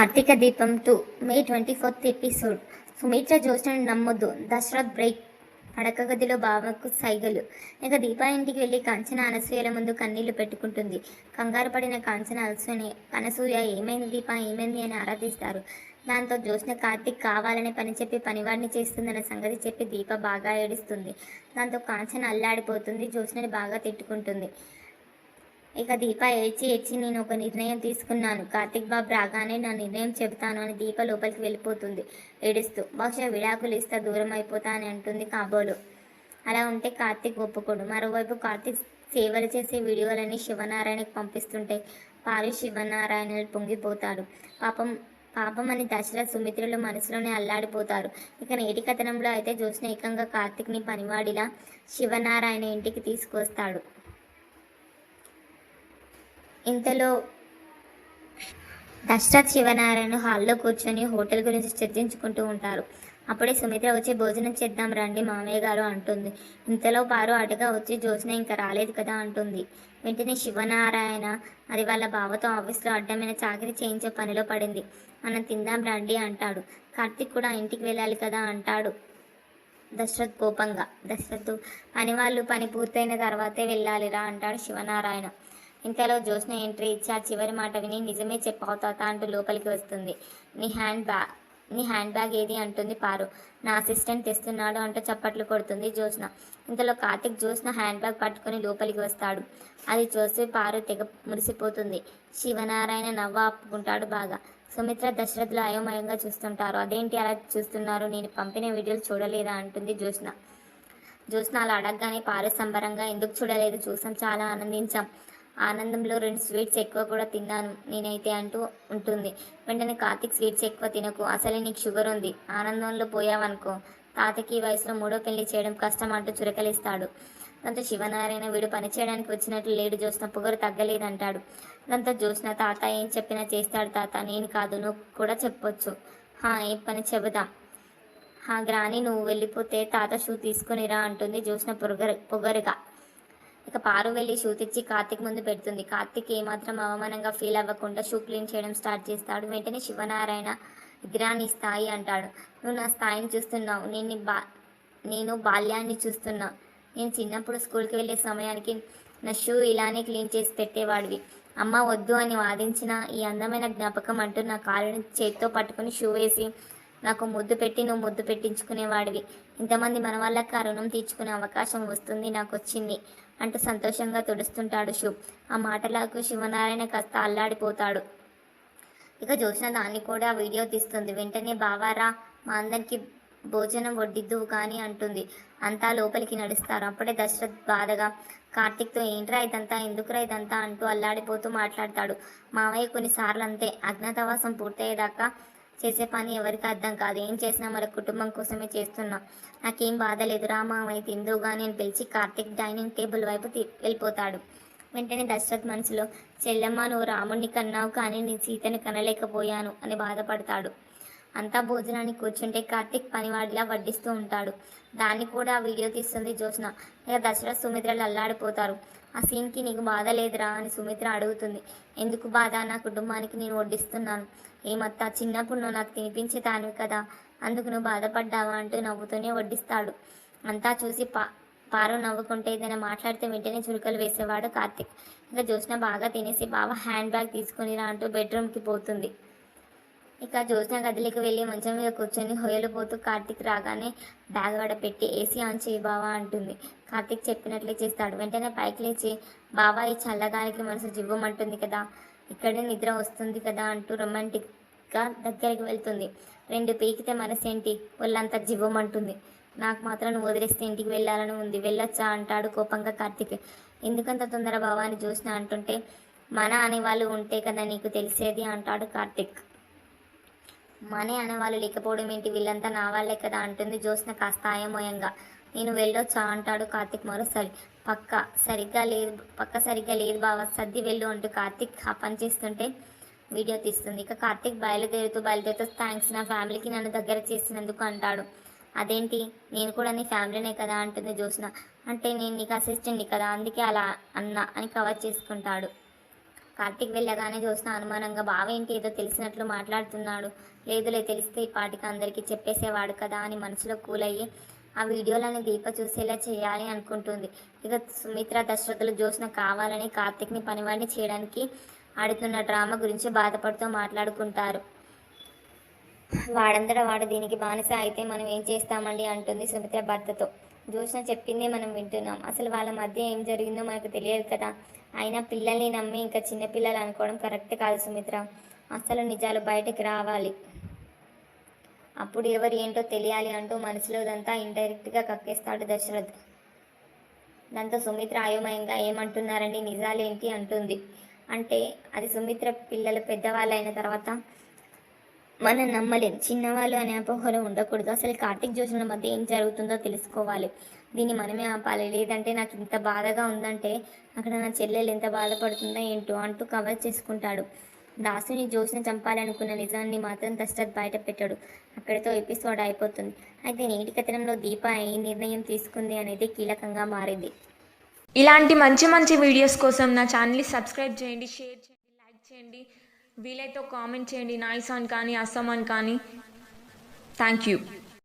కార్తీక దీపం 2 మే 24th episode. Sumitra జ్యోత్స్నను నమ్మొద్దు. Dashrath break. పడక గదిలో బావకు సైగలు. ఇక దీప ఇంటికి వెళ్ళి కాంచన అనసూయల ముందు కన్నీళ్లు పెట్టుకుంటుంది. కంగారు పడిన కాంచన అనసూయ ఏమైంది దీప ఏమైంది అని ఆరాధిస్తారు. దాంతో జ్యోత్స్న కార్తీక్ కావాలనే పని చెప్పి పనివాడిని చేస్తుందన్న సంగతి చెప్పి దీప బాగా ఏడుస్తుంది. దాంతో కాంచన అల్లాడిపోతుంది. జ్యోత్స్నని బాగా తిట్టుకుంటుంది. ఇక దీప ఏడ్చి నేను ఒక నిర్ణయం తీసుకున్నాను. కార్తీక్ బాబు రాగానే నా నిర్ణయం చెబుతాను అని దీప లోపలికి వెళ్ళిపోతుంది ఏడుస్తూ. బహుశా విడాకులు ఇస్తా దూరం అయిపోతా అని అంటుంది కాబోలు. అలా ఉంటే కార్తీక్ ఒప్పుకోడు. మరోవైపు కార్తీక్ సేవలు చేసే వీడియోలన్నీ శివనారాయణకి పంపిస్తుంటే పారు శివనారాయణ పొంగిపోతాడు. పాపం అని దశరథ్ సుమిత్రులు మనసులోనే అల్లాడిపోతారు. ఇక నేటి కథనంలో అయితే జ్యోత్స్న ఏకంగా కార్తీక్ని పనివాడిలా శివనారాయణ ఇంటికి తీసుకొస్తాడు. ఇంతలో దశరథ్ శివనారాయణ హాల్లో కూర్చొని హోటల్ గురించి చర్చించుకుంటూ ఉంటారు. అప్పుడే సుమిత్ర వచ్చి భోజనం చేద్దాం రండి మామయ్య గారు అంటుంది. ఇంతలో పారు అటుగా వచ్చి జ్యోత్స్న ఇంకా రాలేదు కదా అంటుంది. వెంటనే శివనారాయణ అది వాళ్ళ బావతో ఆఫీస్లో అడ్డమైన చాకరీ చేయించే పనిలో పడింది, మనం తిందాం రండి అంటాడు. కార్తీక్ కూడా ఇంటికి వెళ్ళాలి కదా అంటాడు దశరథ్ కోపంగా. దశరథ్ పని పూర్తయిన తర్వాతే వెళ్ళాలిరా అంటాడు శివనారాయణ. ఇంతలో జ్యోత్స్న ఎంట్రీ ఇచ్చి ఆ చివరి మాట విని నిజమే చెప్పావు తాత అంటూ లోపలికి వస్తుంది. నీ హ్యాండ్ బ్యాగ్ ఏది అంటుంది పారు. నా అసిస్టెంట్ తెస్తున్నాడు అంటూ చప్పట్లు కొడుతుంది జ్యోత్స్న. ఇంతలో కార్తీక్ జ్యోత్స్న హ్యాండ్ బ్యాగ్ పట్టుకుని లోపలికి వస్తాడు. అది చూసి పారు తెగ మురిసిపోతుంది. శివనారాయణ నవ్వ ఆపుకుంటాడు బాగా. సుమిత్ర దశరథులు అయోమయంగా చూస్తుంటారు. అదేంటి అలా చూస్తున్నారు, నేను పంపిన వీడియోలు చూడలేదా అంటుంది జ్యోత్స్న అలా అడగగానే పారు సంబరంగా ఎందుకు చూడలేదు, చూసాం, చాలా ఆనందించాం, ఆనందంలో 2 స్వీట్స్ ఎక్కువ కూడా తిన్నాను నేనైతే అంటూ ఉంటుంది. వెంటనే కార్తీక్ స్వీట్స్ ఎక్కువ తినకు, అసలే నీకు షుగర్ ఉంది, ఆనందంలో పోయావనుకో తాతకి ఈ వయసులో 3వ పెళ్లి చేయడం కష్టం అంటూ చురకలిస్తాడు. దాంతో శివనారాయణ వీడు పని చేయడానికి వచ్చినట్లు లేడు, జ్యోత్స్న పొగరు తగ్గలేదంటాడు. దాంతో జ్యోత్స్న తాత ఏం చెప్పినా చేస్తాడు తాత, నేను కాదు నువ్వు కూడా చెప్పొచ్చు. ఏం పని చెబుదాం, గ్రాని నువ్వు వెళ్ళిపోతే తాత షూ తీసుకునిరా అంటుంది జ్యోత్స్న పొగరుగా. ఇక పారు వెళ్ళి షూ తెచ్చి కార్తీక్ ముందు పెడుతుంది. కార్తీక్ ఏమాత్రం అవమానంగా ఫీల్ అవ్వకుండా షూ క్లీన్ చేయడం స్టార్ట్ చేస్తాడు. వెంటనే శివనారాయణ ఇదిరా నీ స్థాయి అంటాడు. నువ్వు నా స్థాయిని చూస్తున్నావు, నేను బాల్యాన్ని చూస్తున్నా. నేను చిన్నప్పుడు స్కూల్కి వెళ్ళే సమయానికి నా షూ ఇలానే క్లీన్ చేసి పెట్టేవాడివి, అమ్మ వద్దు అని వాదించిన ఈ అందమైన జ్ఞాపకం అంటూ నా కాళ్ళని చేతితో పట్టుకుని షూ వేసి నాకు ముద్దు పెట్టి నువ్వు ముద్దు పెట్టించుకునేవాడివి. ఇంతమంది మన వాళ్ళకి ఆ రుణం తీర్చుకునే అవకాశం వస్తుంది, నాకు వచ్చింది అంటూ సంతోషంగా తుడుస్తుంటాడు షూ. ఆ మాటలకు శివనారాయణ కాస్త అల్లాడిపోతాడు. ఇక జ్యోత్స్న దాన్ని కూడా వీడియో తీస్తుంది. వెంటనే బావారా మా అందరికి భోజనం వడ్డిద్దువు కానీ అంటుంది. అంతా లోపలికి నడుస్తారు. అప్పుడే దశరథ్ బాధగా కార్తీక్తో ఏంట్రా ఇదంతా, ఎందుకురా ఇదంతా అంటూ అల్లాడిపోతూ మాట్లాడతాడు. మావయ్య కొన్నిసార్లు అంతే, అజ్ఞాతవాసం పూర్తయ్యేదాకా చేసే పని ఎవరికి అర్థం కాదు, ఏం చేసినా మన కుటుంబం కోసమే చేస్తున్నా, నాకేం బాధ లేదు రా మావయ్య తిందువుగా అని పిలిచి కార్తీక్ డైనింగ్ టేబుల్ వైపు వెళ్ళిపోతాడు. వెంటనే దశరథ్ మనసులో చెల్లెమ్మ నువ్వు రాముడిని కన్నావు కానీ నీ సీతని కనలేకపోయాను అని బాధపడతాడు. అంతా భోజనానికి కూర్చుంటే కార్తీక్ పనివాడిలా వడ్డిస్తూ ఉంటాడు. దాన్ని కూడా వీడియో తీస్తుంది జ్యోత్స్న. ఇక దశరథ్ సుమిత్రలు అల్లాడిపోతారు. ఆ సీన్కి నీకు బాధ లేదురా అని సుమిత్ర అడుగుతుంది. ఎందుకు బాధ, నా కుటుంబానికి నేను వడ్డిస్తున్నాను. ఏమత్తా చిన్నప్పుడు నువ్వు నాకు తినిపించే దానివి కదా, అందుకు నువ్వు బాధపడ్డావా అంటూ నవ్వుతూనే వడ్డిస్తాడు. అంతా చూసి పారు నవ్వుకుంటే ఏదైనా మాట్లాడితే వెంటనే చురుకలు వేసేవాడు కార్తీక్. ఇంకా జ్యోత్స్న బాగా తినేసి బావ హ్యాండ్ బ్యాగ్ తీసుకునిరా అంటూ బెడ్రూమ్కి పోతుంది. ఇక జ్యోత్స్న గదిలోకి వెళ్ళి మంచం మీద కూర్చొని హొయలుపోతూ కార్తీక్ రాగానే బ్యాగ్ వడపెట్టి ఏసీ ఆన్ చేయి బావా అంటుంది. కార్తీక్ చెప్పినట్లే చేస్తాడు. వెంటనే పైకి లేచి బావా ఈ చల్లగాలికి మనసు జివ్వమంటుంది కదా, ఇక్కడే నిద్ర వస్తుంది కదా అంటూ రొమాంటిక్గా దగ్గరికి వెళ్తుంది. 2 పీకితే మనసేంటి ఒళ్ళంతా జివ్వమంటుంది, నాకు మాత్రం నువ్వు వదిలేస్తే ఇంటికి వెళ్ళాలని ఉంది, వెళ్ళొచ్చా అంటాడు కోపంగా కార్తీక్. ఎందుకంత తొందర బావా అని జ్యోత్స్న అంటుంటే మన అనేవాళ్ళు ఉంటే కదా నీకు తెలిసేది అంటాడు కార్తీక్. మనే అనేవాళ్ళు లేకపోవడం ఏంటి, వీళ్ళంతా నా వాళ్ళే కదా అంటుంది జ్యోత్స్న కాస్త అయోమయంగా. నేను వెళ్ళొచ్చా అంటాడు కార్తీక్ మరోసారి. పక్క సరిగ్గా లేదు బావ సర్ది వెళ్ళు అంటూ కార్తీక్ ఆ పని చేస్తుంటే వీడియో తీస్తుంది. ఇక కార్తీక్ బయలుదేరుతూ థ్యాంక్స్ నా ఫ్యామిలీకి నన్ను దగ్గర చేసినందుకు అంటాడు. అదేంటి నేను కూడా నీ ఫ్యామిలీనే కదా అంటుంది జ్యోత్స్న. అంటే నేను నీకు అసిస్టెంట్ని కదా అందుకే అలా అన్నా అని కవర్ చేసుకుంటాడు. కార్తీక్ వెళ్ళగానే జ్యోత్స్న అనుమానంగా బావేంటి ఏదో తెలిసినట్లు మాట్లాడుతున్నాడు, లేదులే తెలిస్తే ఈ పాటికి అందరికీ చెప్పేసేవాడు కదా అని మనసులో కూలయ్యి ఆ వీడియోలని దీప చూసేలా చేయాలి అనుకుంటుంది. ఇక సుమిత్ర దశరథులు జ్యోత్స్న కావాలని కార్తీక్ని పనివాడిని చేయడానికి ఆడుతున్న డ్రామా గురించి బాధపడుతూ మాట్లాడుకుంటారు. వాడంతటా వాడు దీనికి బానిస అయితే మనం ఏం చేస్తామండి అంటుంది సుమిత్ర భర్తతో. జ్యోత్స్న చెప్పిందే మనం వింటున్నాం, అసలు వాళ్ళ మధ్య ఏం జరిగిందో మనకు తెలియదు కదా. అయినా పిల్లల్ని నమ్మి ఇంకా చిన్నపిల్లలు అనుకోవడం కరెక్ట్ కాదు సుమిత్ర. అసలు నిజాలు బయటకు రావాలి, అప్పుడు ఎవరు ఏంటో తెలియాలి అంటూ మనసులోదంతా ఇండైరెక్ట్గా కక్కేస్తాడు దశరథ్. దాంతో సుమిత్ర అయోమయంగా ఏమంటున్నారండి నిజాలేంటి అంటుంది. అంటే అది సుమిత్ర పిల్లలు పెద్దవాళ్ళు అయిన తర్వాత మనం నమ్మలేం, చిన్నవాళ్ళు అనే అపోహలు ఉండకూడదు. అసలు కార్తీక్ జ్యోత్స్న మధ్య ఏం జరుగుతుందో తెలుసుకోవాలి, దీన్ని మనమే ఆపాలి, లేదంటే నాకు ఇంత బాధగా ఉందంటే అక్కడ నా చెల్లెలు ఎంత బాధపడుతుందో ఏంటో అంటూ కవర్ చేసుకుంటాడు. దాసుని జ్యోత్స్న చంపాలనుకున్న నిజాన్ని మాత్రం దశరథ్ బయట పెట్టాడు. అక్కడితో ఎపిసోడ్ అయిపోతుంది. అయితే నేటి కథనంలో దీప ఏ నిర్ణయం తీసుకుంది అనేది కీలకంగా మారింది. ఇలాంటి మంచి మంచి వీడియోస్ కోసం నా ఛానల్ని సబ్స్క్రైబ్ చేయండి, షేర్ చేయండి, లైక్ చేయండి, వీలైతే కామెంట్ చేయండి, నైస్ అని కానీ అస్సమ్ అని కానీ. Thank you.